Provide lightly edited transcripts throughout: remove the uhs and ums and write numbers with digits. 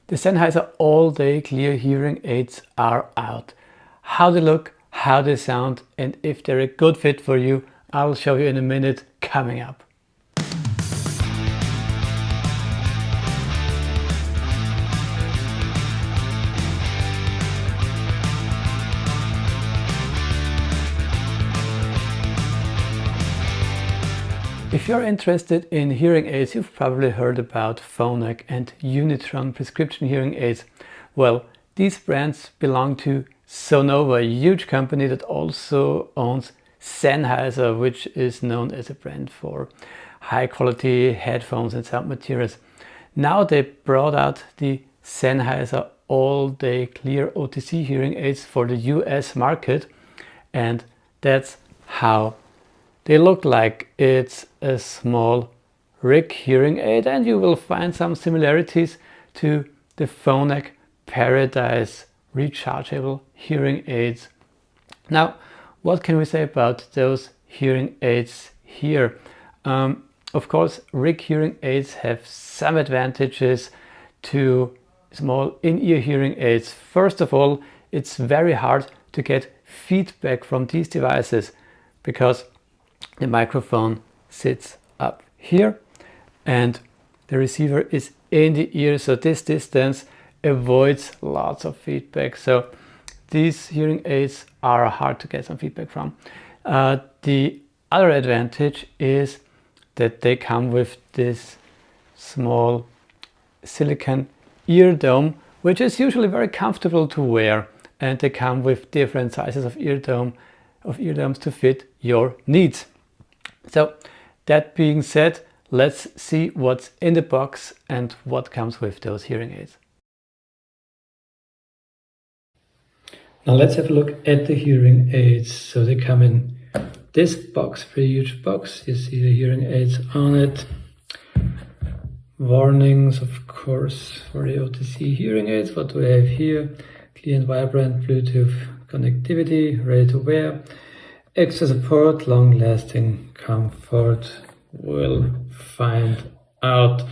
The Sennheiser all-day clear hearing aids are out. How they look, how they sound, and if they're a good fit for you, I'll show you in a minute coming up. If you're interested in hearing aids, you've probably heard about Phonak and Unitron prescription hearing aids. Well, these brands belong to Sonova, a huge company that also owns Sennheiser, which is known as a brand for high quality headphones and sound materials. Now they brought out the Sennheiser all-day clear OTC hearing aids for the US market, and that's how they look like. It's a small RIG hearing aid, and you will find some similarities to the Phonak Paradise rechargeable hearing aids. Now, what can we say about those hearing aids here? Of course, RIG hearing aids have some advantages to small in-ear hearing aids. First of all, it's very hard to get feedback from these devices because the microphone sits up here and the receiver is in the ear, so this distance avoids lots of feedback. So these hearing aids are hard to get some feedback from. The other advantage is that they come with this small silicone ear dome, which is usually very comfortable to wear, and they come with different sizes of eardomes to fit your needs. So that being said, let's see what's in the box and what comes with those hearing aids. Now let's have a look at the hearing aids. So they come in this box, pretty huge box. You see the hearing aids on it. Warnings, of course, for the OTC hearing aids. What do we have here? Clear and vibrant Bluetooth connectivity, ready to wear. Extra support, long-lasting comfort, we'll find out.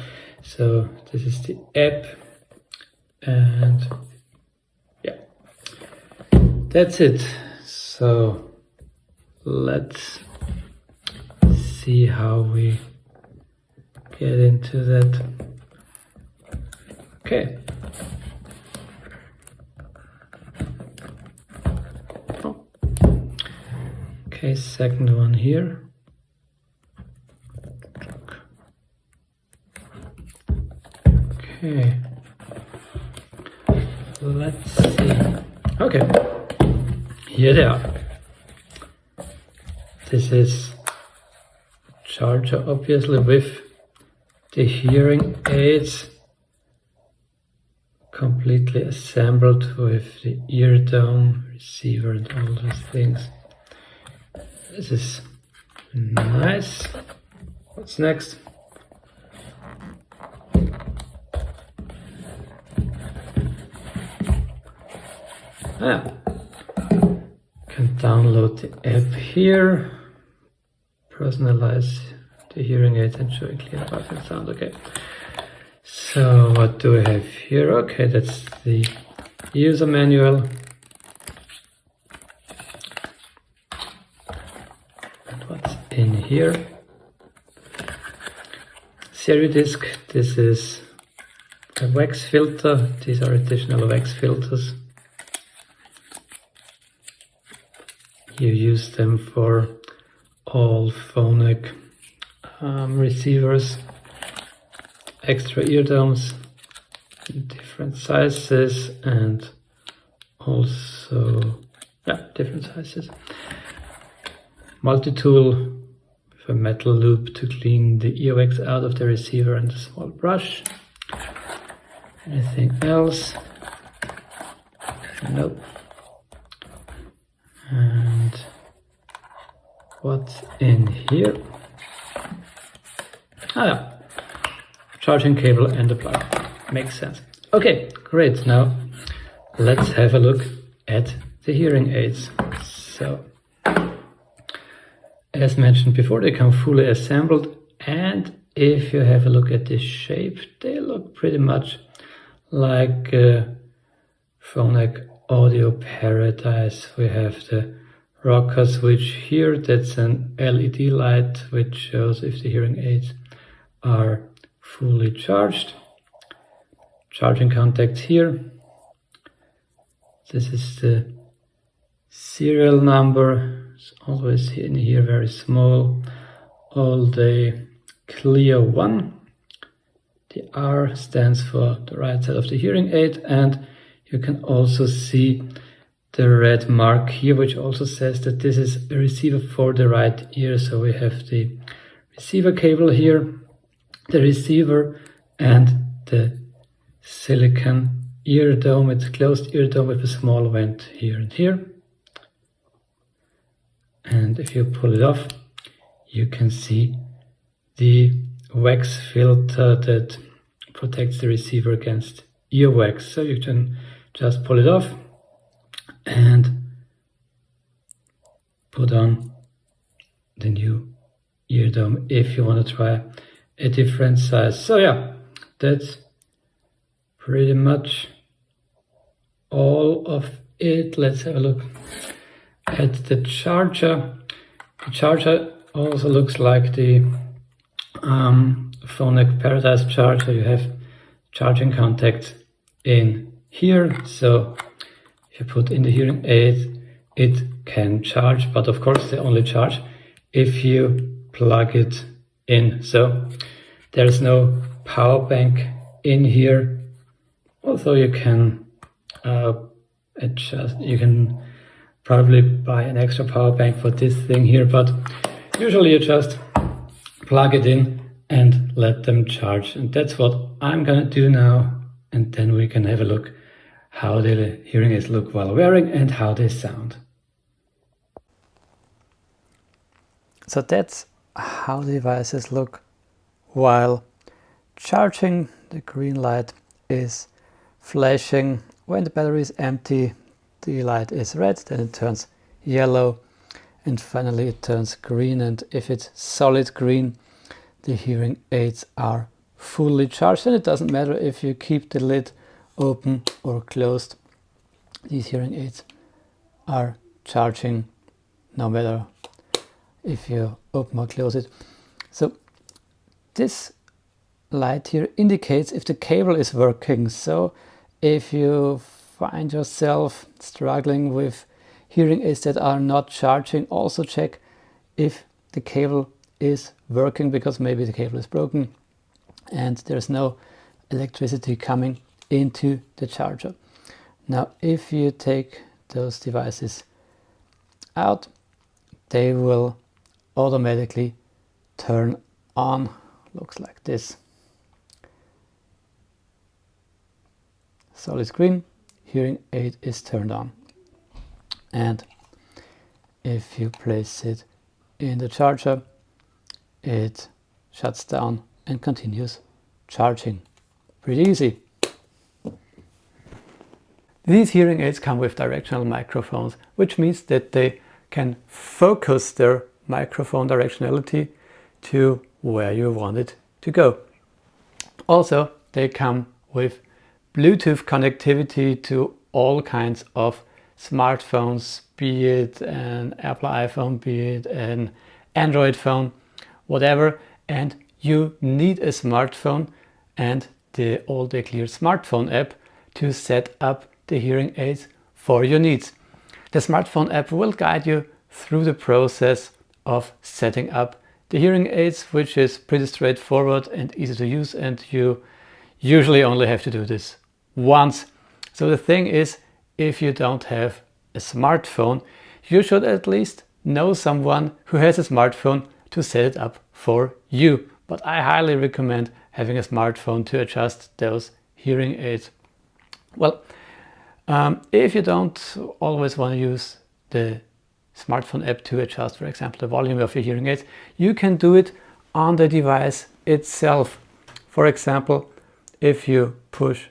So this is the app, and yeah, that's it. So let's see how we get into that. Okay. Okay, second one here. Okay, let's see. Okay, here they are. This is charger, obviously, with the hearing aids completely assembled with the ear dome, receiver, and all those things. This is nice. What's next? Can download the app here, personalize the hearing aids and show clear background sound. Okay, so what do we have here? Okay, that's the user manual. And what's in here? Stereo disc. This is a wax filter. These are additional wax filters. You use them for all Phonak receivers, extra eardomes, different sizes, and also different sizes. Multi-tool with a metal loop to clean the earwax out of the receiver, and a small brush. Anything else? Nope. And what's in here? Charging cable and a plug. Makes sense. Okay, great. Now let's have a look at the hearing aids. So, as mentioned before, they come fully assembled, and if you have a look at this shape, they look pretty much like Phonak Audio Paradise. We have the rocker switch here. That's an LED light which shows if the hearing aids are fully charged. Charging contact here. This is the serial number. It's always in here very small. All day clear 1. The R stands for the right side of the hearing aid, and you can also see the red mark here, which also says that this is a receiver for the right ear. So we have the receiver cable here, the receiver, and the silicon ear dome. It's a closed ear dome with a small vent here and here. And if you pull it off, you can see the wax filter that protects the receiver against earwax. So you can just pull it off and put on the new ear dome if you want to try a different size. So yeah, that's pretty much all of it. Let's have a look at the charger. The charger also looks like the Phonak Paradise charger. You have charging contact in here, so if you put in the hearing aid, it can charge, but of course they only charge if you plug it in. So there's no power bank in here, although you can adjust. You can probably buy an extra power bank for this thing here, but usually you just plug it in and let them charge. And that's what I'm gonna do now, and then we can have a look how the hearing aids look while wearing and how they sound. So that's how the devices look while charging. The green light is flashing. When the battery is empty, the light is red, then it turns yellow, and finally it turns green. And if it's solid green, the hearing aids are fully charged, and it doesn't matter if you keep the lid open or closed. These hearing aids are charging no matter if you open or close it. So this light here indicates if the cable is working. So if you find yourself struggling with hearing aids that are not charging, also check if the cable is working, because maybe the cable is broken and there's no electricity coming into the charger. Now if you take those devices out, they will automatically turn on. Looks like this. Solid green, hearing aid is turned on. And if you place it in the charger, it shuts down and continues charging. Pretty easy. These hearing aids come with directional microphones, which means that they can focus their microphone directionality to where you want it to go. Also, they come with Bluetooth connectivity to all kinds of smartphones, be it an Apple iPhone, be it an Android phone, whatever. And you need a smartphone and the All Day Clear smartphone app to set up the hearing aids for your needs. The smartphone app will guide you through the process of setting up the hearing aids, which is pretty straightforward and easy to use, and you usually only have to do this once. So the thing is, if you don't have a smartphone, you should at least know someone who has a smartphone to set it up for you. But I highly recommend having a smartphone to adjust those hearing aids. Well, if you don't always want to use the smartphone app to adjust, for example, the volume of your hearing aids, you can do it on the device itself. For example, if you push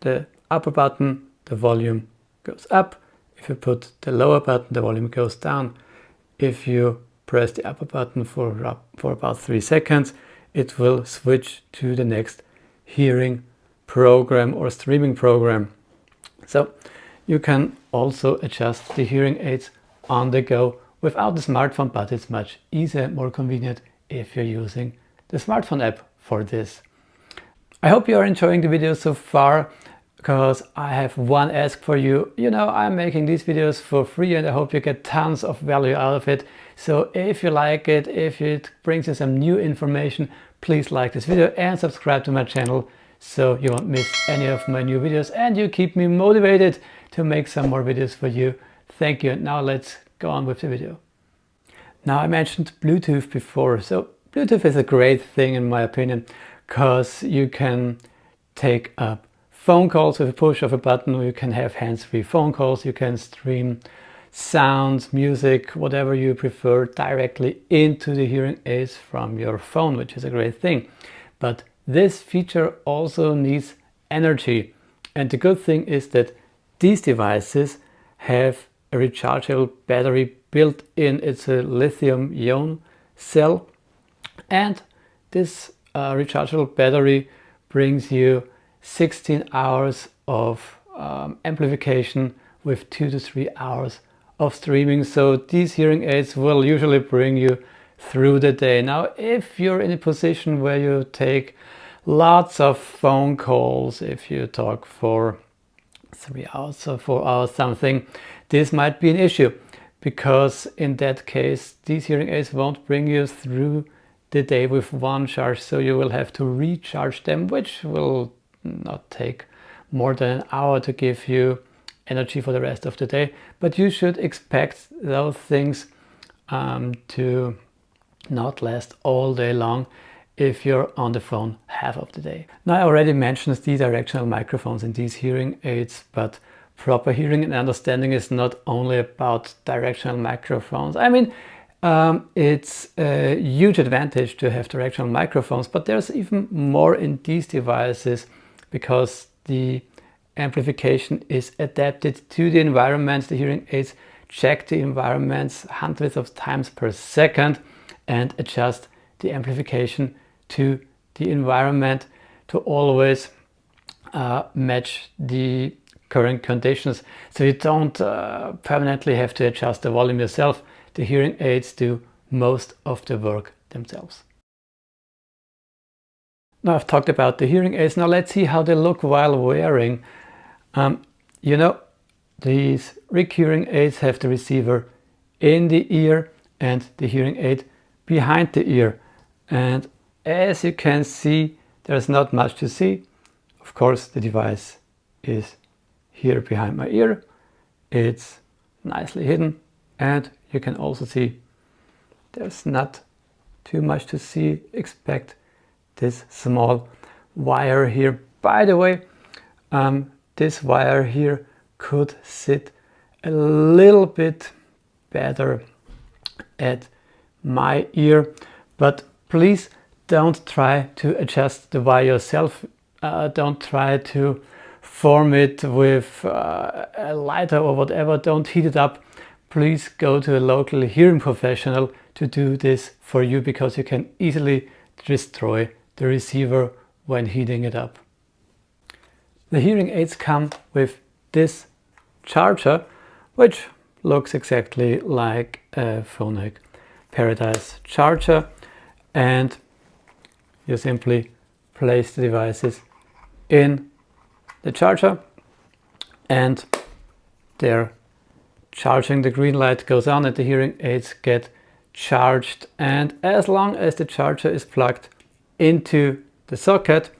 the upper button, the volume goes up. If you put the lower button, the volume goes down. If you press the upper button for about 3 seconds, it will switch to the next hearing program or streaming program. So you can also adjust the hearing aids on the go without the smartphone, but it's much easier and more convenient if you're using the smartphone app for this. I hope you are enjoying the video so far, because I have one ask for you. You know, I'm making these videos for free and I hope you get tons of value out of it. So if you like it, if it brings you some new information, please like this video and subscribe to my channel so you won't miss any of my new videos and you keep me motivated to make some more videos for you. Thank you. And now let's go on with the video. Now, I mentioned Bluetooth before. So Bluetooth is a great thing in my opinion, because you can take up phone calls with a push of a button, or you can have hands-free phone calls, you can stream sounds, music, whatever you prefer directly into the hearing aids from your phone, which is a great thing. But this feature also needs energy. And the good thing is that these devices have a rechargeable battery built in. It's a lithium-ion cell, and this rechargeable battery brings you 16 hours of amplification with 2 to 3 hours of streaming. So these hearing aids will usually bring you through the day. Now, if you're in a position where you take lots of phone calls, if you talk for 3 hours or 4 hours something, this might be an issue, because in that case these hearing aids won't bring you through the day with one charge. So you will have to recharge them, which will not take more than an hour to give you energy for the rest of the day. But you should expect those things to not last all day long if you're on the phone half of the day. Now, I already mentioned the directional microphones in these hearing aids, but proper hearing and understanding is not only about directional microphones. I mean, it's a huge advantage to have directional microphones, but there's even more in these devices, because the amplification is adapted to the environment. The hearing aids check the environments hundreds of times per second and adjust the amplification to the environment to always match the current conditions. So you don't permanently have to adjust the volume yourself. The hearing aids do most of the work themselves. Now, I've talked about the hearing aids. Now let's see how they look while wearing. You know, these RIG hearing aids have the receiver in the ear and the hearing aid behind the ear. And as you can see, there's not much to see. Of course, the device is here behind my ear. It's nicely hidden, and you can also see there's not too much to see. Expect this small wire here. By the way, this wire here could sit a little bit better at my ear, but please don't try to adjust the wire yourself. Don't try to form it with a lighter or whatever. Don't heat it up. Please go to a local hearing professional to do this for you, because you can easily destroy the receiver when heating it up. The hearing aids come with this charger, which looks exactly like a Phonak Paradise charger, and you simply place the devices in the charger and they're charging. The green light goes on and the hearing aids get charged, and as long as the charger is plugged into the socket,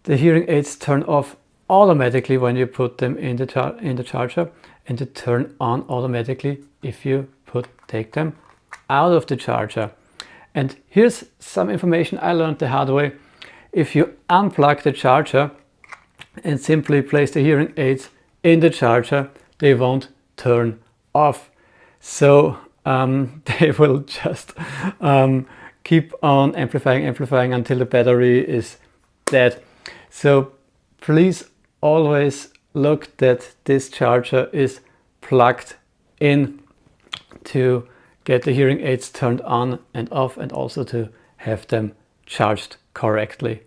the hearing aids turn off automatically when you put them in the charger, and they turn on automatically if you take them out of the charger. And here's some information I learned the hard way. If you unplug the charger and simply place the hearing aids in the charger, they won't turn off. So they will just keep on amplifying until the battery is dead. So please always look that this charger is plugged in to get the hearing aids turned on and off, and also to have them charged correctly.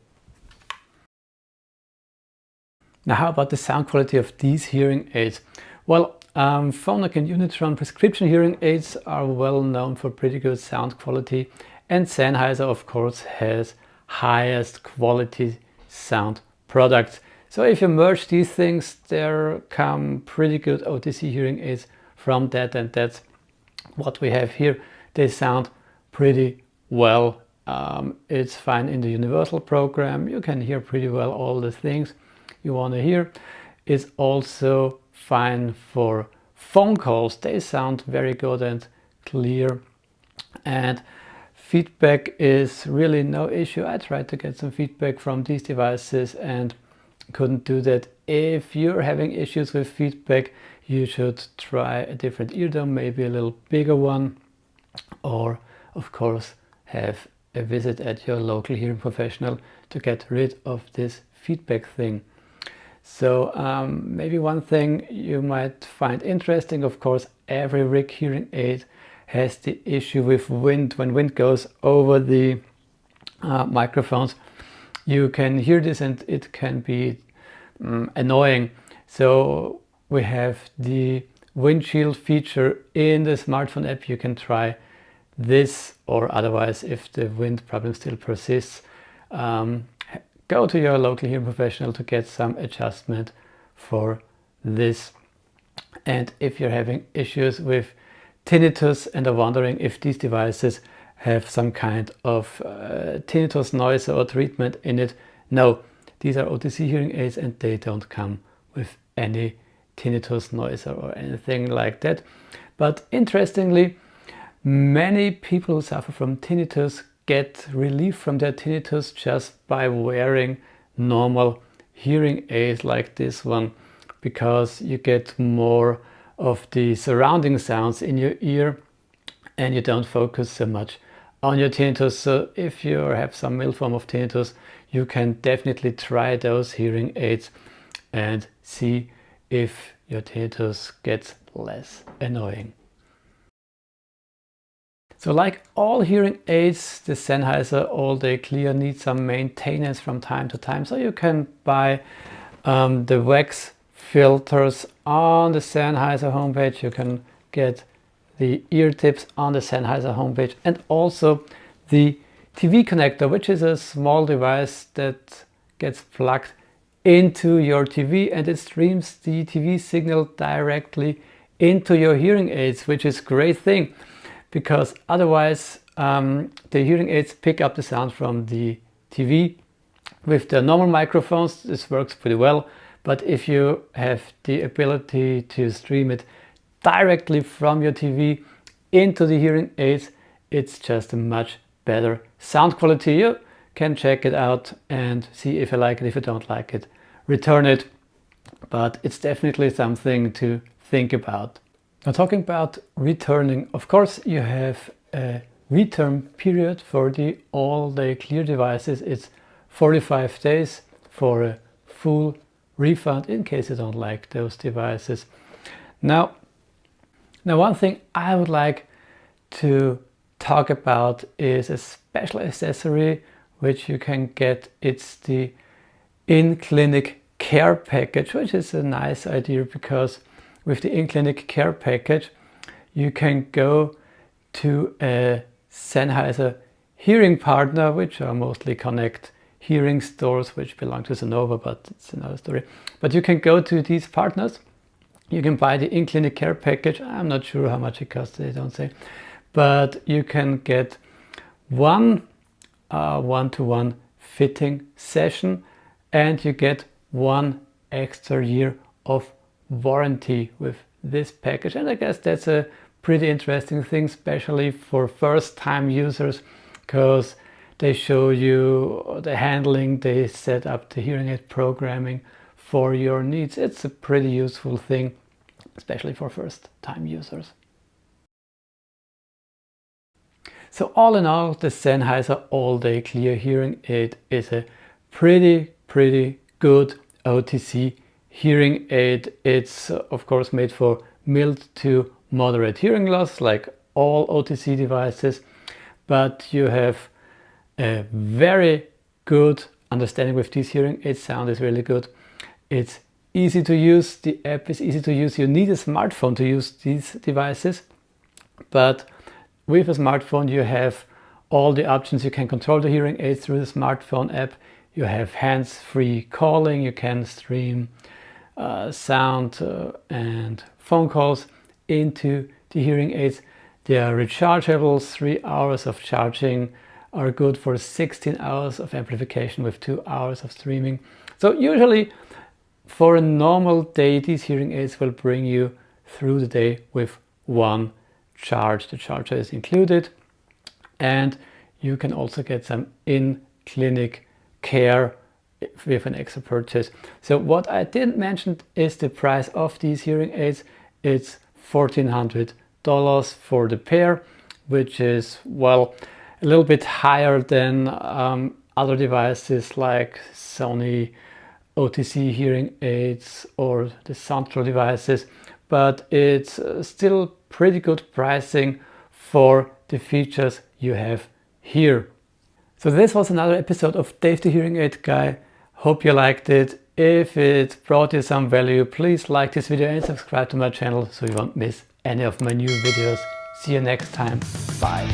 Now, how about the sound quality of these hearing aids? Well, Phonak and Unitron prescription hearing aids are well known for pretty good sound quality, and Sennheiser, of course, has highest quality sound products. So if you merge these things, there come pretty good OTC hearing aids from that, and that's what we have here. They sound pretty well. It's fine in the universal program. You can hear pretty well all the things you want to hear. It's also fine for phone calls. They sound very good and clear, and feedback is really no issue. I tried to get some feedback from these devices and couldn't do that. If you're having issues with feedback, you should try a different eardrum, maybe a little bigger one, or of course have a visit at your local hearing professional to get rid of this feedback thing. So maybe one thing you might find interesting, of course, every rig hearing aid has the issue with wind. When wind goes over the microphones, you can hear this and it can be annoying. So we have the windshield feature in the smartphone app. You can try this, or otherwise, if the wind problem still persists, go to your local hearing professional to get some adjustment for this. And if you're having issues with tinnitus and are wondering if these devices have some kind of tinnitus noise or treatment in it, no, these are OTC hearing aids and they don't come with any tinnitus noise or anything like that. But interestingly, many people who suffer from tinnitus get relief from their tinnitus just by wearing normal hearing aids like this one, because you get more of the surrounding sounds in your ear and you don't focus so much on your tinnitus. So if you have some mild form of tinnitus, you can definitely try those hearing aids and see if your tinnitus gets less annoying. So like all hearing aids, the Sennheiser All Day Clear needs some maintenance from time to time. So you can buy the wax filters on the Sennheiser homepage. You can get the ear tips on the Sennheiser homepage, and also the TV connector, which is a small device that gets plugged into your TV and it streams the TV signal directly into your hearing aids, which is a great thing, because otherwise the hearing aids pick up the sound from the TV. With the normal microphones, this works pretty well, but if you have the ability to stream it directly from your TV into the hearing aids, it's just a much better sound quality. You can check it out and see if you like it. If you don't like it, return it, but it's definitely something to think about. Now, talking about returning, of course you have a return period for the All Day Clear devices. It's 45 days for a full refund in case you don't like those devices. Now one thing I would like to talk about is a special accessory which you can get. It's the in-clinic care package, which is a nice idea, because with the in-clinic care package you can go to a Sennheiser hearing partner, which are mostly Connect hearing stores which belong to Sonova, but it's another story. But you can go to these partners, you can buy the in-clinic care package. I'm not sure how much it costs, they don't say, but you can get one one-to-one fitting session and you get 1 extra year of warranty with this package. And I guess that's a pretty interesting thing, especially for first-time users, because they show you the handling, they set up the hearing aid programming for your needs. It's a pretty useful thing, especially for first-time users. So all in all, the Sennheiser All Day Clear hearing aid is a pretty good OTC hearing aid. It's of course made for mild to moderate hearing loss, like all OTC devices, but you have a very good understanding with these hearing aids. Sound is really good, It's easy to use, the app is easy to use. You need a smartphone to use these devices, but with a smartphone you have all the options. You can control the hearing aids through the smartphone app. You have hands-free calling, you can stream sound and phone calls into the hearing aids. They are rechargeable. 3 hours of charging are good for 16 hours of amplification with 2 hours of streaming. So usually for a normal day, these hearing aids will bring you through the day with one charge. The charger is included, and you can also get some in-clinic care with an extra purchase. So what I didn't mention is the price of these hearing aids. It's $1,400 for the pair, which is, well, a little bit higher than other devices like Sony OTC hearing aids or the Central devices, but it's still pretty good pricing for the features you have here. So this was another episode of Dave the Hearing Aid Guy. Hope you liked it. If it brought you some value, please like this video and subscribe to my channel so you won't miss any of my new videos. See you next time. Bye.